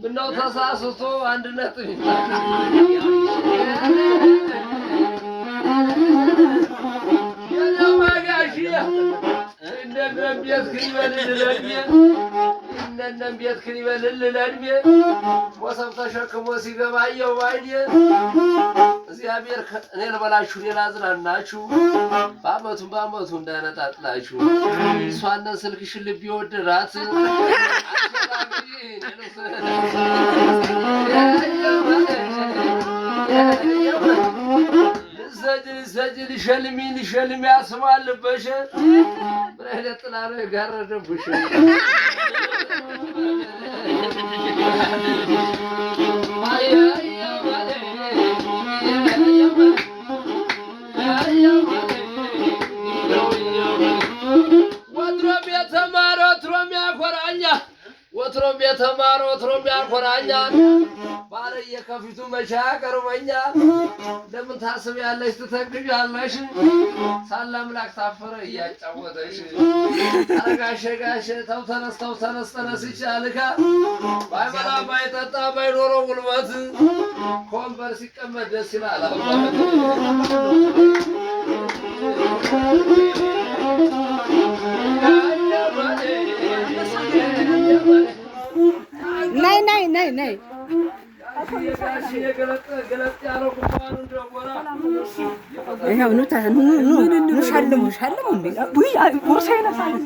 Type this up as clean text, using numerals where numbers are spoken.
ምነው ተሳስቶ አንድነት የለው ማጋሽ እንደነም ቤት ክሊበልል ለድሜ እንደነም ቤት ክሊበልል ለድሜ ወሰብ ተሸክሞ ሲገባየው ባይኔ እግዚአብሔር እኔ ልበላችሁ ሌላ ዝናናችሁ በአመቱ እንዳነጣጥላችሁ እሷን ስልክሽን ልብ ይወድራት ሰጅል ሸልሚ ያስባልበሽ ብለህ ጥላ ነው የጋረደብሽ ወትሮም የተማረ ወትሮም ያኮራኛል ወትሮም የተማረ ወትሮም ያኮራኛል ባለየ ከፊቱ መቻ ቀርበኛል ለምን ታስቢያለሽ ትተክዣለሽ ሳለ አምላክ ታፈረ እያጫወተሽ አረጋሸጋሽ ተው ተነስ ተነስቻልካ ባይበላ ባይጠጣ ባይኖረው ጉልበት ኮንበር ሲቀመጥ ደስ ይላል ነይ ይኸው ኑ ሸልሙ እንዴ ቦርሳዬን አሳልፍ